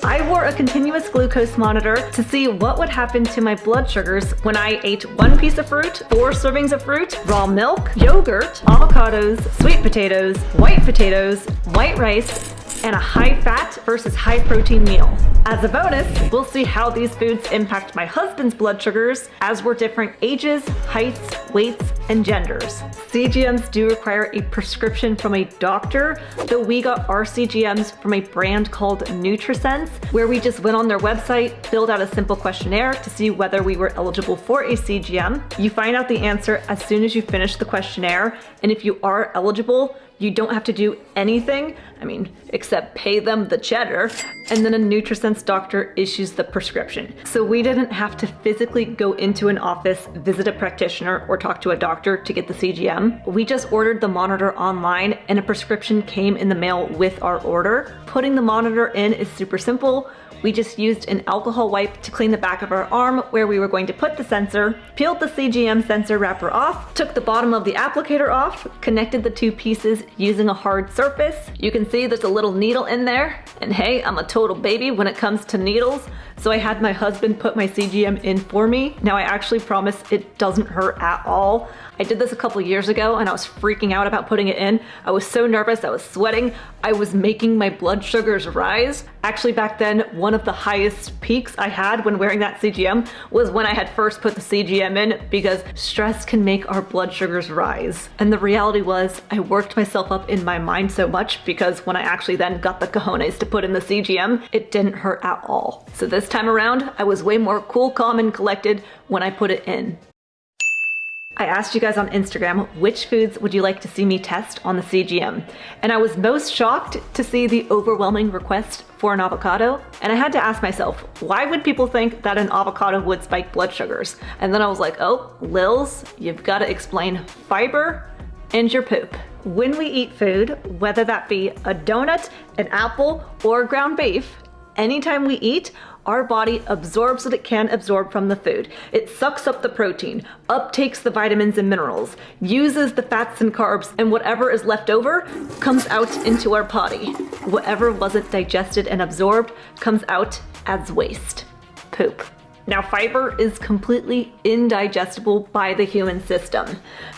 I wore a continuous glucose monitor to see what would happen to my blood sugars when I ate 1 piece of fruit, 4 servings of fruit, raw milk, yogurt, avocados, sweet potatoes, white rice, and a high-fat versus high-protein meal. As a bonus, we'll see how these foods impact my husband's blood sugars as we're different ages, heights, weights, and genders. CGMs do require a prescription from a doctor, though we got our CGMs from a brand called NutriSense, where we just went on their website, filled out a simple questionnaire to see whether we were eligible for a CGM. You find out the answer as soon as you finish the questionnaire, and if you are eligible, you don't have to do anything, except pay them the cheddar, and then a NutriSense doctor issues the prescription. So we didn't have to physically go into an office, visit a practitioner, or talk to a doctor to get the CGM. We just ordered the monitor online, and a prescription came in the mail with our order. Putting the monitor in is super simple. We just used an alcohol wipe to clean the back of our arm where we were going to put the sensor, peeled the CGM sensor wrapper off, took the bottom of the applicator off, connected the 2 pieces using a hard surface. You can see there's a little needle in there, and hey, I'm a total baby when it comes to needles, so I had my husband put my CGM in for me. Now I actually promise it doesn't hurt at all. I did this a couple years ago and I was freaking out about putting it in. I was so nervous, I was sweating, I was making my blood sugars rise. Actually back then, one of the highest peaks I had when wearing that CGM was when I had first put the CGM in, because stress can make our blood sugars rise. And the reality was I worked myself up in my mind so much, because when I actually then got the cojones to put in the CGM, it didn't hurt at all. So this time around, I was way more cool, calm, and collected when I put it in. I asked you guys on Instagram which foods would you like to see me test on the CGM, and I was most shocked to see the overwhelming request for an avocado, and I had to ask myself, why would people think that an avocado would spike blood sugars? And then I was like, oh, Lils, you've got to explain fiber and your poop. When we eat food, whether that be a donut, an apple, or ground beef, anytime we eat, our body absorbs what it can absorb from the food. It sucks up the protein, uptakes the vitamins and minerals, uses the fats and carbs, and whatever is left over comes out into our body. Whatever wasn't digested and absorbed comes out as waste, poop. Now, fiber is completely indigestible by the human system.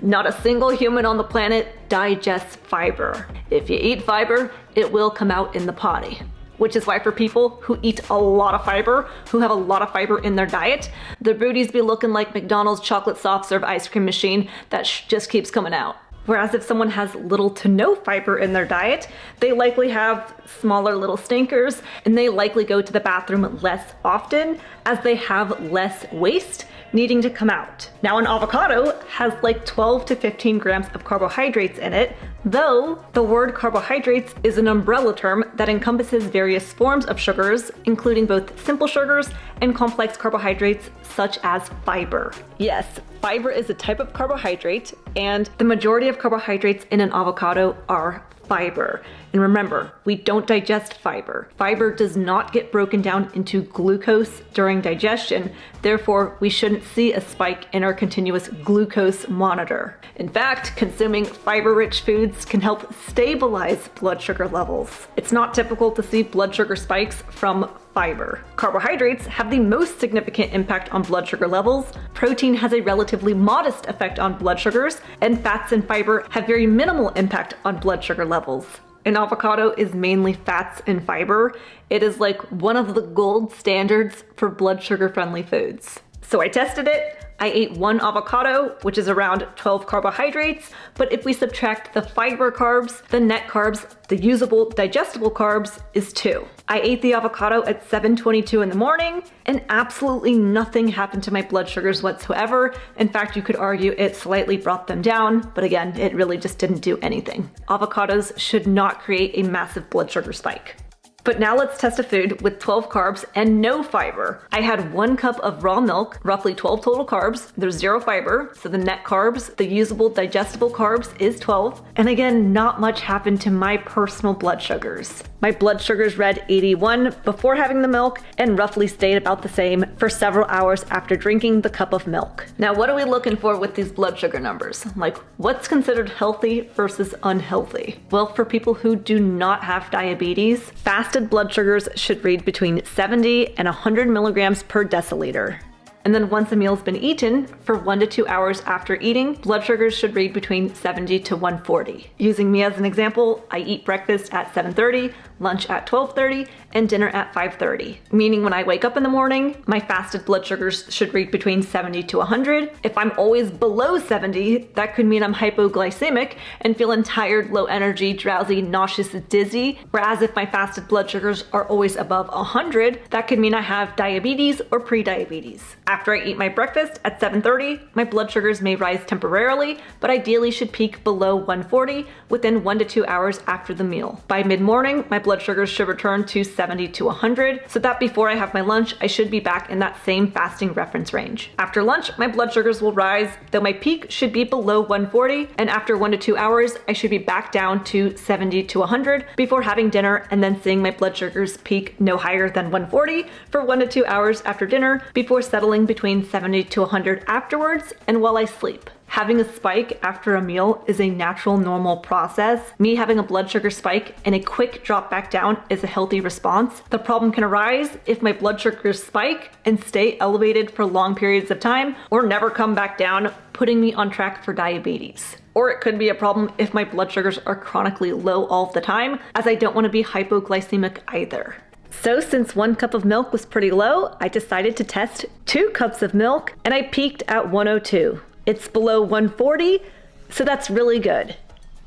Not a single human on the planet digests fiber. If you eat fiber, it will come out in the potty. Which is why for people who eat a lot of fiber, who have a lot of fiber in their diet, their booties be looking like McDonald's chocolate soft serve ice cream machine that just keeps coming out. Whereas if someone has little to no fiber in their diet, they likely have smaller little stinkers, and they likely go to the bathroom less often as they have less waste needing to come out. Now, an avocado has like 12 to 15 grams of carbohydrates in it, though the word carbohydrates is an umbrella term that encompasses various forms of sugars, including both simple sugars and complex carbohydrates such as fiber. Yes, fiber is a type of carbohydrate, and the majority of carbohydrates in an avocado are fiber. And remember, we don't digest fiber. Fiber does not get broken down into glucose during digestion. Therefore, we shouldn't see a spike in our continuous glucose monitor. In fact, consuming fiber-rich foods can help stabilize blood sugar levels. It's not typical to see blood sugar spikes from fiber. Carbohydrates have the most significant impact on blood sugar levels. Protein has a relatively modest effect on blood sugars, and fats and fiber have very minimal impact on blood sugar levels. An avocado is mainly fats and fiber. It is like one of the gold standards for blood sugar friendly foods. So I tested it. I ate 1 avocado, which is around 12 carbohydrates, but if we subtract the fiber carbs, the net carbs, the usable digestible carbs is 2. I ate the avocado at 7:22 in the morning, and absolutely nothing happened to my blood sugars whatsoever. In fact, you could argue it slightly brought them down, but again, it really just didn't do anything. Avocados should not create a massive blood sugar spike. But now let's test a food with 12 carbs and no fiber. I had 1 cup of raw milk, roughly 12 total carbs. There's 0 fiber, so the net carbs, the usable digestible carbs is 12. And again, not much happened to my personal blood sugars. My blood sugars read 81 before having the milk and roughly stayed about the same for several hours after drinking the cup of milk. Now, what are we looking for with these blood sugar numbers? Like, what's considered healthy versus unhealthy? Well, for people who do not have diabetes, fasted fasted blood sugars should read between 70 and 100 milligrams per deciliter. And then once a meal's been eaten, for 1 to 2 hours after eating, blood sugars should read between 70 to 140. Using me as an example, I eat breakfast at 7:30, lunch at 12:30, and dinner at 5:30. Meaning when I wake up in the morning, my fasted blood sugars should read between 70 to 100. If I'm always below 70, that could mean I'm hypoglycemic and feeling tired, low energy, drowsy, nauseous, dizzy. Whereas if my fasted blood sugars are always above 100, that could mean I have diabetes or prediabetes. After I eat my breakfast at 7:30, my blood sugars may rise temporarily, but ideally should peak below 140 within 1 to 2 hours after the meal. By mid-morning, my blood sugars should return to 70 to 100, so that before I have my lunch, I should be back in that same fasting reference range. After lunch, my blood sugars will rise, though my peak should be below 140, and after 1 to 2 hours, I should be back down to 70 to 100 before having dinner and then seeing my blood sugars peak no higher than 140 for 1 to 2 hours after dinner before settling between 70 to 100 afterwards and while I sleep. Having a spike after a meal is a natural, normal process. Me having a blood sugar spike and a quick drop back down is a healthy response. The problem can arise if my blood sugars spike and stay elevated for long periods of time or never come back down, putting me on track for diabetes. Or it could be a problem if my blood sugars are chronically low all the time, as I don't want to be hypoglycemic either. So since 1 cup of milk was pretty low, I decided to test 2 cups of milk and I peaked at 102. It's below 140, so that's really good.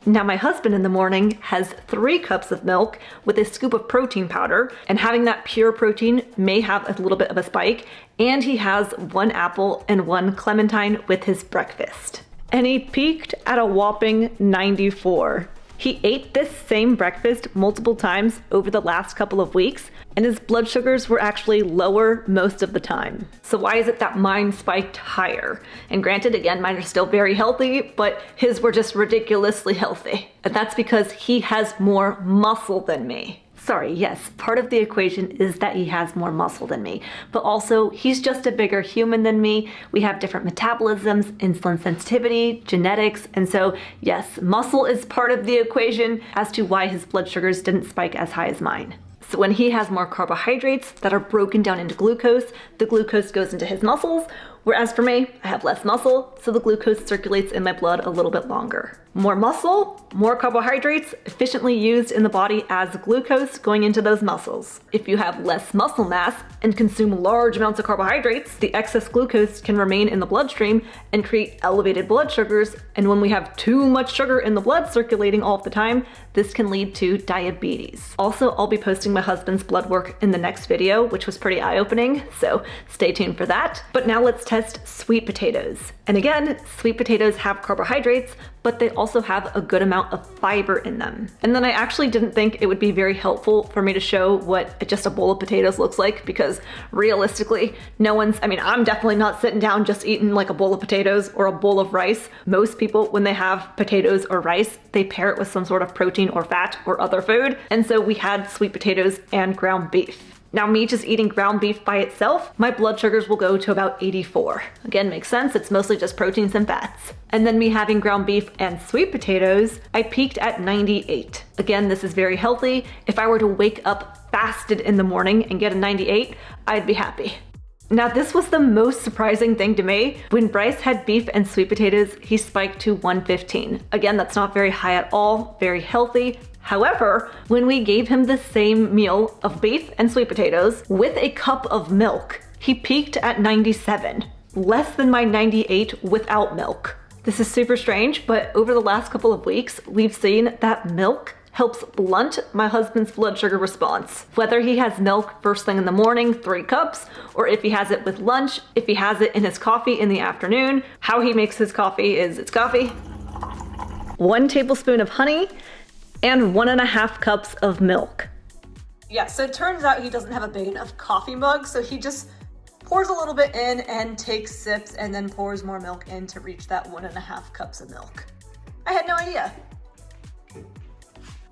Now my husband in the morning has 3 cups of milk with a scoop of protein powder, and having that pure protein may have a little bit of a spike, and he has 1 apple and 1 clementine with his breakfast. And he peaked at a whopping 94. He ate this same breakfast multiple times over the last couple of weeks, and his blood sugars were actually lower most of the time. So why is it that mine spiked higher? And granted, again, mine are still very healthy, but his were just ridiculously healthy. And that's because he has more muscle than me. Sorry, yes, part of the equation is that he has more muscle than me, but also he's just a bigger human than me. We have different metabolisms, insulin sensitivity, genetics, and so yes, muscle is part of the equation as to why his blood sugars didn't spike as high as mine. So when he has more carbohydrates that are broken down into glucose, the glucose goes into his muscles, whereas for me, I have less muscle, so the glucose circulates in my blood a little bit longer. More muscle, more carbohydrates efficiently used in the body as glucose going into those muscles. If you have less muscle mass and consume large amounts of carbohydrates, the excess glucose can remain in the bloodstream and create elevated blood sugars. And when we have too much sugar in the blood circulating all the time, this can lead to diabetes. Also, I'll be posting my husband's blood work in the next video, which was pretty eye-opening, so stay tuned for that. But now let's test sweet potatoes. And again, sweet potatoes have carbohydrates, but they also have a good amount of fiber in them. And then I actually didn't think it would be very helpful for me to show what just a bowl of potatoes looks like, because realistically, I'm definitely not sitting down just eating like a bowl of potatoes or a bowl of rice. Most people, when they have potatoes or rice, they pair it with some sort of protein or fat or other food. And so we had sweet potatoes and ground beef. Now me just eating ground beef by itself, my blood sugars will go to about 84. Again, makes sense, it's mostly just proteins and fats. And then me having ground beef and sweet potatoes, I peaked at 98. Again, this is very healthy. If I were to wake up fasted in the morning and get a 98, I'd be happy. Now this was the most surprising thing to me. When Bryce had beef and sweet potatoes, he spiked to 115. Again, that's not very high at all, very healthy. However, when we gave him the same meal of beef and sweet potatoes with a cup of milk, he peaked at 97, less than my 98 without milk. This is super strange, but over the last couple of weeks, we've seen that milk helps blunt my husband's blood sugar response. Whether he has milk first thing in the morning, 3 cups, or if he has it with lunch, if he has it in his coffee in the afternoon. How he makes his coffee is it's coffee, 1 tablespoon of honey, and 1.5 cups of milk. Yeah, so it turns out he doesn't have a big enough coffee mug, so he just pours a little bit in and takes sips and then pours more milk in to reach that 1.5 cups of milk. I had no idea.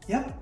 Yep,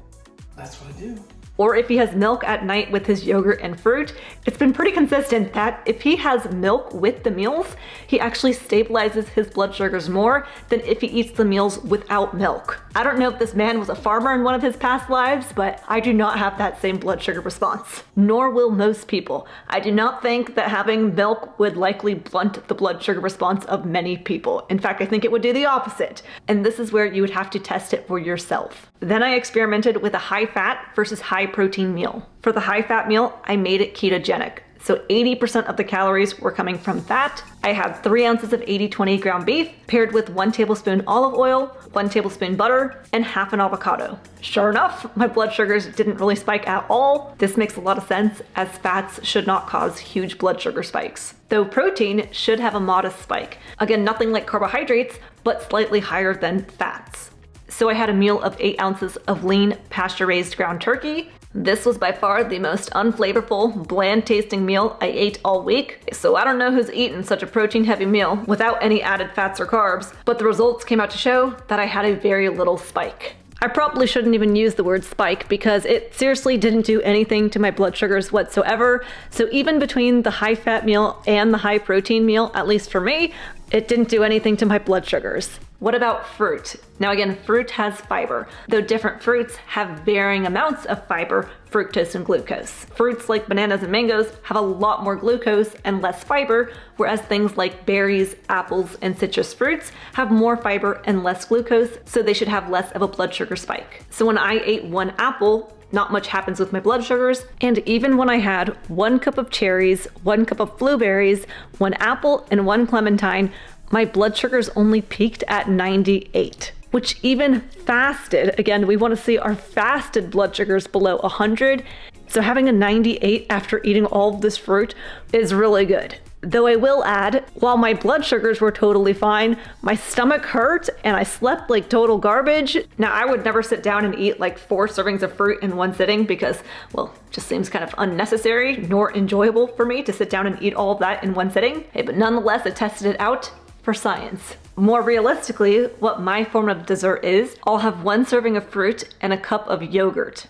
that's what I do. or if he has milk at night with his yogurt and fruit, it's been pretty consistent that if he has milk with the meals, he actually stabilizes his blood sugars more than if he eats the meals without milk. I don't know if this man was a farmer in one of his past lives, but I do not have that same blood sugar response. Nor will most people. I do not think that having milk would likely blunt the blood sugar response of many people. In fact, I think it would do the opposite. And this is where you would have to test it for yourself. Then I experimented with a high fat versus high protein meal. For the high fat meal, I made it ketogenic. So 80% of the calories were coming from fat. I had 3 ounces of 80/20 ground beef paired with 1 tablespoon olive oil, 1 tablespoon butter, and half an avocado. Sure enough, my blood sugars didn't really spike at all. This makes a lot of sense, as fats should not cause huge blood sugar spikes. Though protein should have a modest spike. Again, nothing like carbohydrates, but slightly higher than fats. So I had a meal of 8 ounces of lean pasture-raised ground turkey. This was by far the most unflavorful, bland-tasting meal I ate all week, so I don't know who's eaten such a protein-heavy meal without any added fats or carbs, but the results came out to show that I had a very little spike. I probably shouldn't even use the word spike because it seriously didn't do anything to my blood sugars whatsoever, so even between the high-fat meal and the high-protein meal, at least for me, it didn't do anything to my blood sugars. What about fruit? Now again, fruit has fiber, though different fruits have varying amounts of fiber, fructose and glucose. Fruits like bananas and mangoes have a lot more glucose and less fiber, whereas things like berries, apples, and citrus fruits have more fiber and less glucose, so they should have less of a blood sugar spike. So when I ate 1 apple, not much happens with my blood sugars, and even when I had 1 cup of cherries, 1 cup of blueberries, 1 apple, and 1 clementine, my blood sugars only peaked at 98, which even fasted, again, we want to see our fasted blood sugars below 100, so having a 98 after eating all of this fruit is really good. Though I will add, while my blood sugars were totally fine, my stomach hurt and I slept like total garbage. Now, I would never sit down and eat like 4 servings of fruit in one sitting because, well, it just seems kind of unnecessary nor enjoyable for me to sit down and eat all of that in one sitting. Hey, but nonetheless, I tested it out for science. More realistically, what my form of dessert is, I'll have 1 serving of fruit and a cup of yogurt.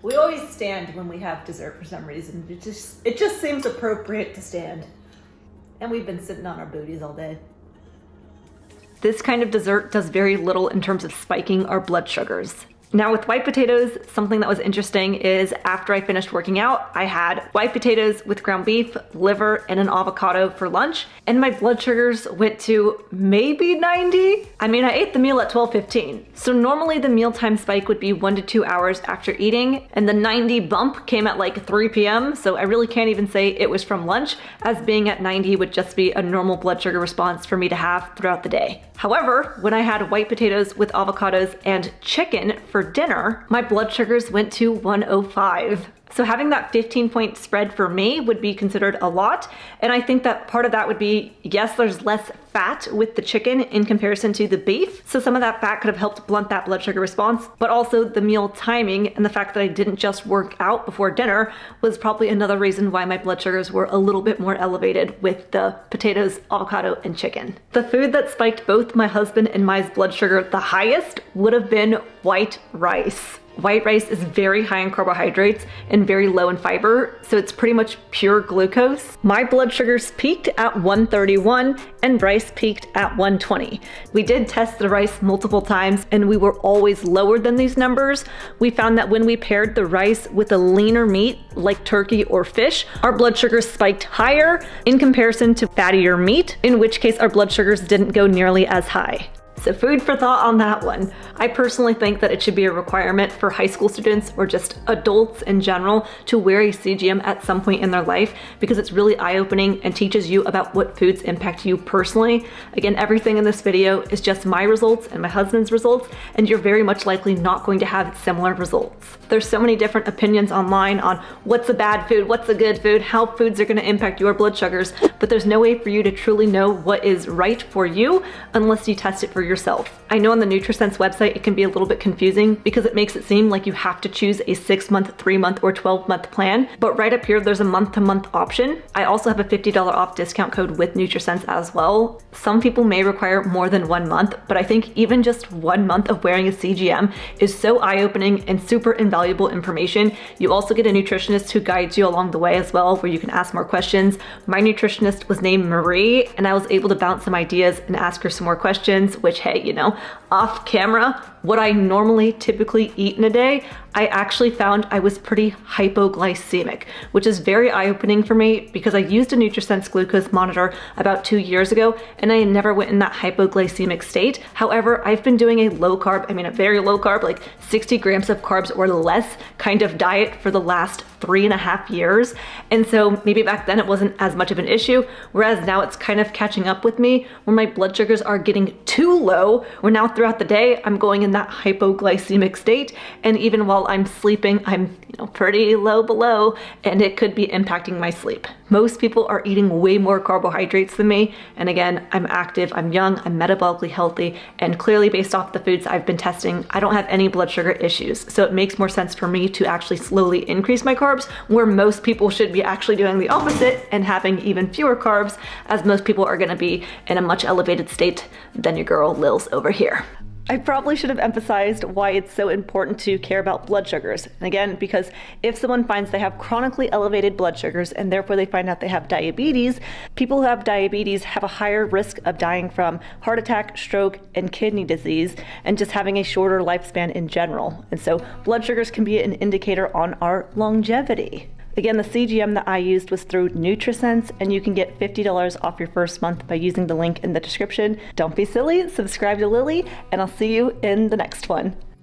We always stand when we have dessert for some reason. It just seems appropriate to stand. And we've been sitting on our booties all day. This kind of dessert does very little in terms of spiking our blood sugars. Now with white potatoes, something that was interesting is after I finished working out, I had white potatoes with ground beef, liver, and an avocado for lunch, and my blood sugars went to maybe 90. I mean, I ate the meal at 12:15. So normally the mealtime spike would be 1 to 2 hours after eating, and the 90 bump came at like 3 p.m. So I really can't even say it was from lunch, as being at 90 would just be a normal blood sugar response for me to have throughout the day. However, when I had white potatoes with avocados and chicken for dinner, my blood sugars went to 105. So having that 15-point spread for me would be considered a lot. And I think that part of that would be, yes, there's less fat with the chicken in comparison to the beef. So some of that fat could have helped blunt that blood sugar response, but also the meal timing and the fact that I didn't just work out before dinner was probably another reason why my blood sugars were a little bit more elevated with the potatoes, avocado, and chicken. The food that spiked both my husband and my blood sugar the highest would have been white rice. White rice is very high in carbohydrates and very low in fiber, so it's pretty much pure glucose. My blood sugars peaked at 131 and rice peaked at 120. We did test the rice multiple times and we were always lower than these numbers. We found that when we paired the rice with a leaner meat like turkey or fish, our blood sugars spiked higher in comparison to fattier meat, in which case our blood sugars didn't go nearly as high. So food for thought on that one. I personally think that it should be a requirement for high school students or just adults in general to wear a CGM at some point in their life because it's really eye-opening and teaches you about what foods impact you personally. Again, everything in this video is just my results and my husband's results, and you're very much likely not going to have similar results. There's so many different opinions online on what's a bad food, what's a good food, how foods are going to impact your blood sugars, but there's no way for you to truly know what is right for you unless you test it for yourself yourself. I know on the NutriSense website it can be a little bit confusing because it makes it seem like you have to choose a 6-month, 3-month, or 12-month plan, but right up here there's a month-to-month option. I also have a $50 off discount code with NutriSense as well. Some people may require more than 1 month, but I think even just 1 month of wearing a CGM is so eye-opening and super invaluable information. You also get a nutritionist who guides you along the way as well, where you can ask more questions. My nutritionist was named Marie, and I was able to bounce some ideas and ask her some more questions, which, hey, you know, off camera, what I normally typically eat in a day, I actually found I was pretty hypoglycemic, which is very eye-opening for me because I used a NutriSense glucose monitor about 2 years ago and I never went in that hypoglycemic state. However, I've been doing a low carb, a very low carb, like 60 grams of carbs or less kind of diet for the last 3.5 years. And so maybe back then it wasn't as much of an issue, whereas now it's kind of catching up with me where my blood sugars are getting too low, where now throughout the day I'm going in that hypoglycemic state, and even while I'm sleeping I'm pretty low below, and it could be impacting my sleep. Most people are eating way more carbohydrates than me, and again, I'm active, I'm young, I'm metabolically healthy, and clearly based off the foods I've been testing, I don't have any blood sugar issues. So it makes more sense for me to actually slowly increase my carbs, where most people should be actually doing the opposite and having even fewer carbs, as most people are gonna be in a much elevated state than your girl Lil's over here. I probably should have emphasized why it's so important to care about blood sugars. And again, because if someone finds they have chronically elevated blood sugars and therefore they find out they have diabetes, people who have diabetes have a higher risk of dying from heart attack, stroke, and kidney disease, and just having a shorter lifespan in general. And so blood sugars can be an indicator on our longevity. Again, the CGM that I used was through NutriSense, and you can get $50 off your first month by using the link in the description. Don't be silly, subscribe to Lillie, and I'll see you in the next one.